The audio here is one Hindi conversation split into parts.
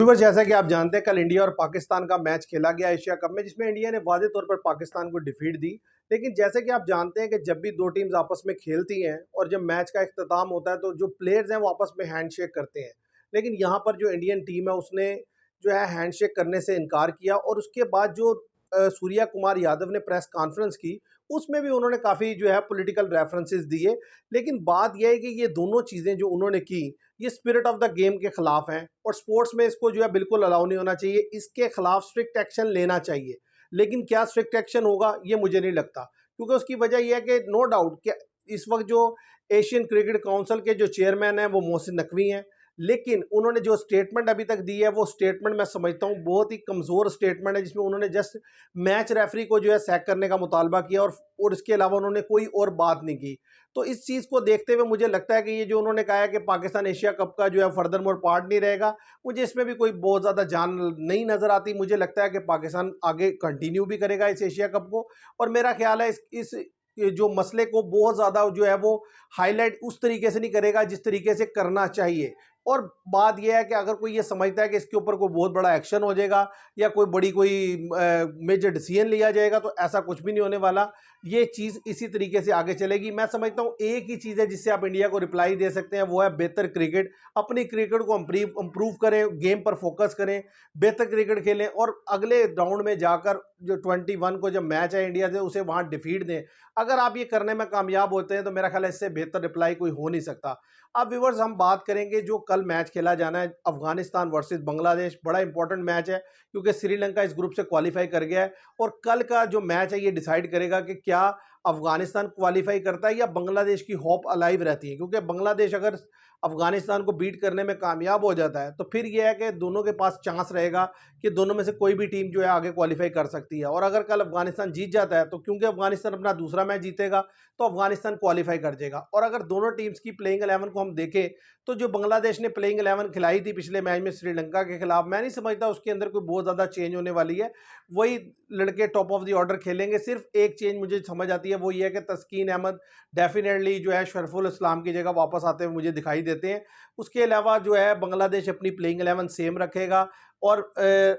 व्यूअर्स, जैसा कि आप जानते हैं, कल इंडिया और पाकिस्तान का मैच खेला गया एशिया कप में, जिसमें इंडिया ने वाज़ेह तौर पर पाकिस्तान को डिफीट दी। लेकिन जैसे कि आप जानते हैं कि जब भी दो टीम्स आपस में खेलती हैं और जब मैच का इख्तिताम होता है तो जो प्लेयर्स हैं वो आपस में हैंडशेक करते हैं। लेकिन यहाँ पर जो इंडियन टीम है उसने जो है हैंडशेक करने से इनकार किया और उसके बाद जो सूर्या कुमार यादव ने प्रेस कॉन्फ्रेंस की, उसमें भी उन्होंने काफ़ी जो है पॉलिटिकल रेफरेंसेस दिए। लेकिन बात यह है कि ये दोनों चीज़ें जो उन्होंने की, ये स्पिरिट ऑफ द गेम के खिलाफ हैं और स्पोर्ट्स में इसको जो है बिल्कुल अलाउ नहीं होना चाहिए। इसके खिलाफ स्ट्रिक्ट एक्शन लेना चाहिए। लेकिन क्या स्ट्रिक्ट एक्शन होगा, ये मुझे नहीं लगता, क्योंकि उसकी वजह यह है कि नो डाउट कि इस वक्त जो एशियन क्रिकेट काउंसिल के जो चेयरमैन हैं वो मोहसिन नकवी हैं। लेकिन उन्होंने जो स्टेटमेंट अभी तक दी है, वो स्टेटमेंट मैं समझता हूँ बहुत ही कमज़ोर स्टेटमेंट है, जिसमें उन्होंने जस्ट मैच रेफरी को जो है सैक करने का मुतालबा किया और इसके अलावा उन्होंने कोई और बात नहीं की। तो इस चीज़ को देखते हुए मुझे लगता है कि ये जो उन्होंने कहा है कि पाकिस्तान एशिया कप का जो है फर्दर मोर पार्ट नहीं रहेगा, मुझे इसमें भी कोई बहुत ज़्यादा जान नहीं नज़र आती। मुझे लगता है कि पाकिस्तान आगे कंटिन्यू भी करेगा इस एशिया कप को, और मेरा ख्याल है इस ये जो मसले को बहुत ज़्यादा जो है वो हाईलाइट उस तरीके से नहीं करेगा जिस तरीके से करना चाहिए। और बात यह है कि अगर कोई ये समझता है कि इसके ऊपर कोई बहुत बड़ा एक्शन हो जाएगा या कोई मेजर डिसीजन लिया जाएगा, तो ऐसा कुछ भी नहीं होने वाला। ये चीज़ इसी तरीके से आगे चलेगी। मैं समझता हूँ एक ही चीज़ है जिससे आप इंडिया को रिप्लाई दे सकते हैं, वो है बेहतर क्रिकेट। अपनी क्रिकेट को इम्प्रूव करें, गेम पर फोकस करें, बेहतर क्रिकेट खेलें और अगले राउंड में जाकर जो 21 को जब मैच है इंडिया से, उसे वहाँ डिफीट दें। अगर आप ये करने में कामयाब होते हैं तो मेरा ख्याल है इससे बेहतर रिप्लाई कोई हो नहीं सकता। अब व्यूअर्स, हम बात करेंगे जो कल मैच खेला जाना है अफगानिस्तान वर्सेस बांग्लादेश। बड़ा इंपॉर्टेंट मैच है क्योंकि श्रीलंका इस ग्रुप से क्वालिफाई कर गया है और कल का जो मैच है ये डिसाइड करेगा कि क्या अफगानिस्तान क्वालिफाई करता है या बांग्लादेश की होप अलाइव रहती है। क्योंकि बांग्लादेश अगर अफगानिस्तान को बीट करने में कामयाब हो जाता है तो फिर यह है कि दोनों के पास चांस रहेगा कि दोनों में से कोई भी टीम जो है आगे क्वालिफाई कर सकती है। और अगर कल अफगानिस्तान जीत जाता है तो क्योंकि अफगानिस्तान अपना दूसरा मैच जीतेगा तो अफगानिस्तान क्वालिफाई कर जाएगा। और अगर दोनों टीम्स की प्लेइंग 11 को हम देखें तो जो बांग्लादेश ने प्लेइंग 11 खिलाई थी पिछले मैच में श्रीलंका के खिलाफ, मैं नहीं समझता उसके अंदर कोई बहुत ज़्यादा चेंज होने वाली है। वही लड़के टॉप ऑफ द ऑर्डर खेलेंगे। सिर्फ एक चेंज मुझे समझ आती है, वो ये है कि तस्कीन अहमद डेफिनेटली जो है शरफुल इस्लाम की जगह वापस आते हुए मुझे दिखाई देते हैं। उसके अलावा जो है बांग्लादेश अपनी प्लेइंग 11 सेम रखेगा। और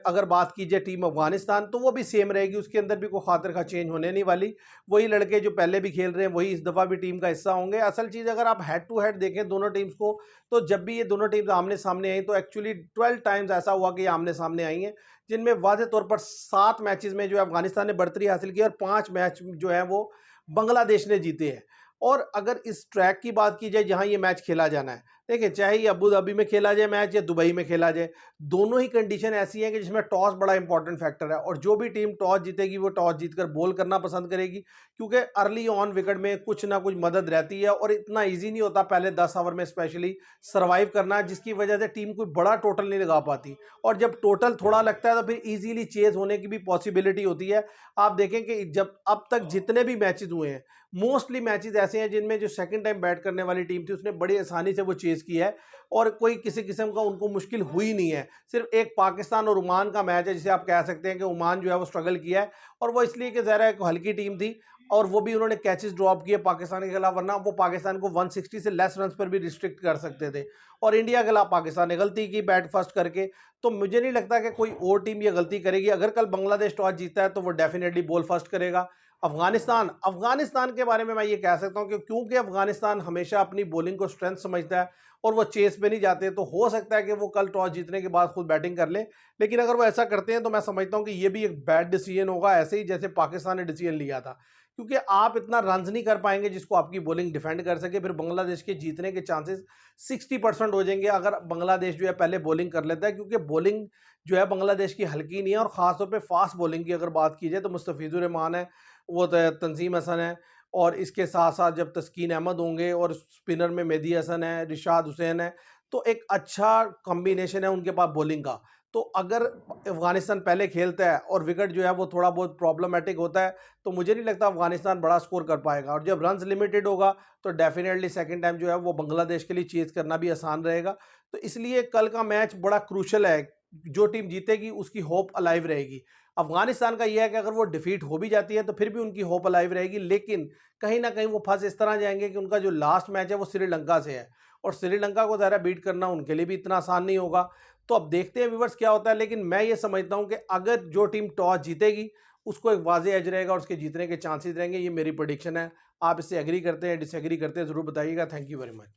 अगर बात की जाए टीम अफगानिस्तान, तो वो भी सेम रहेगी, उसके अंदर भी कोई खातिर का चेंज होने नहीं वाली। वही लड़के जो पहले भी खेल रहे हैं वही इस दफ़ा भी टीम का हिस्सा होंगे। असल चीज़ अगर आप हेड टू हेड देखें दोनों टीम्स को, तो जब भी ये दोनों टीम्स आमने सामने आई तो एक्चुअली 12 टाइम्स ऐसा हुआ कि ये आमने सामने आई हैं, जिनमें वाज़ेह तौर पर 7 मैचेस में जो है अफगानिस्तान ने बढ़तरी हासिल की और 5 मैच जो है वो बांग्लादेश ने जीते हैं। और अगर इस ट्रैक की बात की जाए जहां ये मैच खेला जाना है, देखिए चाहे ये अबू धाबी में खेला जाए मैच या दुबई में खेला जाए, दोनों ही कंडीशन ऐसी हैं कि जिसमें टॉस बड़ा इंपॉर्टेंट फैक्टर है। और जो भी टीम टॉस जीतेगी वो टॉस जीतकर बॉल करना पसंद करेगी, क्योंकि अर्ली ऑन विकेट में कुछ ना कुछ मदद रहती है और इतना ईजी नहीं होता पहले 10 ओवर में स्पेशली सर्वाइव करना, जिसकी वजह से टीम कोई बड़ा टोटल नहीं लगा पाती। और जब टोटल थोड़ा लगता है तो फिर ईजीली चेज होने की भी पॉसिबिलिटी होती है। आप देखें कि जब अब तक जितने भी मैचेस हुए हैं, मोस्टली मैचेस ऐसे हैं जिनमें जो सेकंड टाइम बैट करने वाली टीम थी उसने बड़ी आसानी से वो चेज किया है और कोई किसी किस्म का उनको मुश्किल हुई नहीं है। सिर्फ एक पाकिस्तान और ओमान का मैच है जिसे आप कह सकते हैं कि ओमान जो है वो स्ट्रगल किया है, और वो इसलिए कि ज़रा एक हल्की टीम थी और वो भी उन्होंने कैचेस ड्रॉप किए पाकिस्तान के खिलाफ, वरना वो पाकिस्तान को 160 से लेस रन पर भी रिस्ट्रिक्ट कर सकते थे। और इंडिया के खिलाफ पाकिस्तान ने गलती की बैट फर्स्ट करके। तो मुझे नहीं लगता कि कोई और टीम ये गलती करेगी। अगर कल बांग्लादेश टॉस जीतता है तो वो डेफिनेटली बॉल फर्स्ट करेगा। अफगानिस्तान के बारे में मैं ये कह सकता हूँ कि क्योंकि अफगानिस्तान हमेशा अपनी बॉलिंग को स्ट्रेंथ समझता है और वो चेस पे नहीं जाते, तो हो सकता है कि वो कल टॉस जीतने के बाद खुद बैटिंग कर ले। लेकिन अगर वो ऐसा करते हैं तो मैं समझता हूँ कि ये भी एक बैड डिसीजन होगा, ऐसे ही जैसे पाकिस्तान ने डिसीजन लिया था, क्योंकि आप इतना रन नहीं कर पाएंगे जिसको आपकी बॉलिंग डिफेंड कर सके। फिर बांग्लादेश के जीतने के चांसेस 60% हो जाएंगे अगर बांग्लादेश जो है पहले बॉलिंग कर लेता है, क्योंकि बॉलिंग जो है बांग्लादेश की हल्की नहीं है। और खासतौर पे फास्ट बॉलिंग की अगर बात की जाए तो मुस्तफिजुर रहमान है, वो तंजीम हसन है, और इसके साथ साथ जब तस्कीन अहमद होंगे और स्पिनर में मेहदी हसन है, रिशाद हुसैन है, तो एक अच्छा कॉम्बिनेशन है उनके पास बॉलिंग का। तो अगर अफगानिस्तान पहले खेलता है और विकेट जो है वो थोड़ा बहुत प्रॉब्लमेटिक होता है, तो मुझे नहीं लगता अफगानिस्तान बड़ा स्कोर कर पाएगा। और जब रन्स लिमिटेड होगा तो डेफिनेटली सेकंड टाइम जो है वो बांग्लादेश के लिए चेज करना भी आसान रहेगा। तो इसलिए कल का मैच बड़ा क्रूशल है। जो टीम जीतेगी उसकी होप अलाइव रहेगी। अफगानिस्तान का यह है कि अगर वो डिफीट हो भी जाती है तो फिर भी उनकी होप अलाइव रहेगी, लेकिन कहीं ना कहीं वो फंस इस तरह जाएंगे कि उनका जो लास्ट मैच है वो श्रीलंका से है और श्रीलंका को ज़रा बीट करना उनके लिए भी इतना आसान नहीं होगा। तो अब देखते हैं व्यूवर्स क्या होता है, लेकिन मैं ये समझता हूं कि अगर जो टीम टॉस जीतेगी उसको एक वाज़ेह एज रहेगा और उसके जीतने के चांसेस रहेंगे। ये मेरी प्रेडिक्शन है। आप इससे एग्री करते हैं, डिसएग्री करते हैं, ज़रूर बताइएगा। Thank you very much.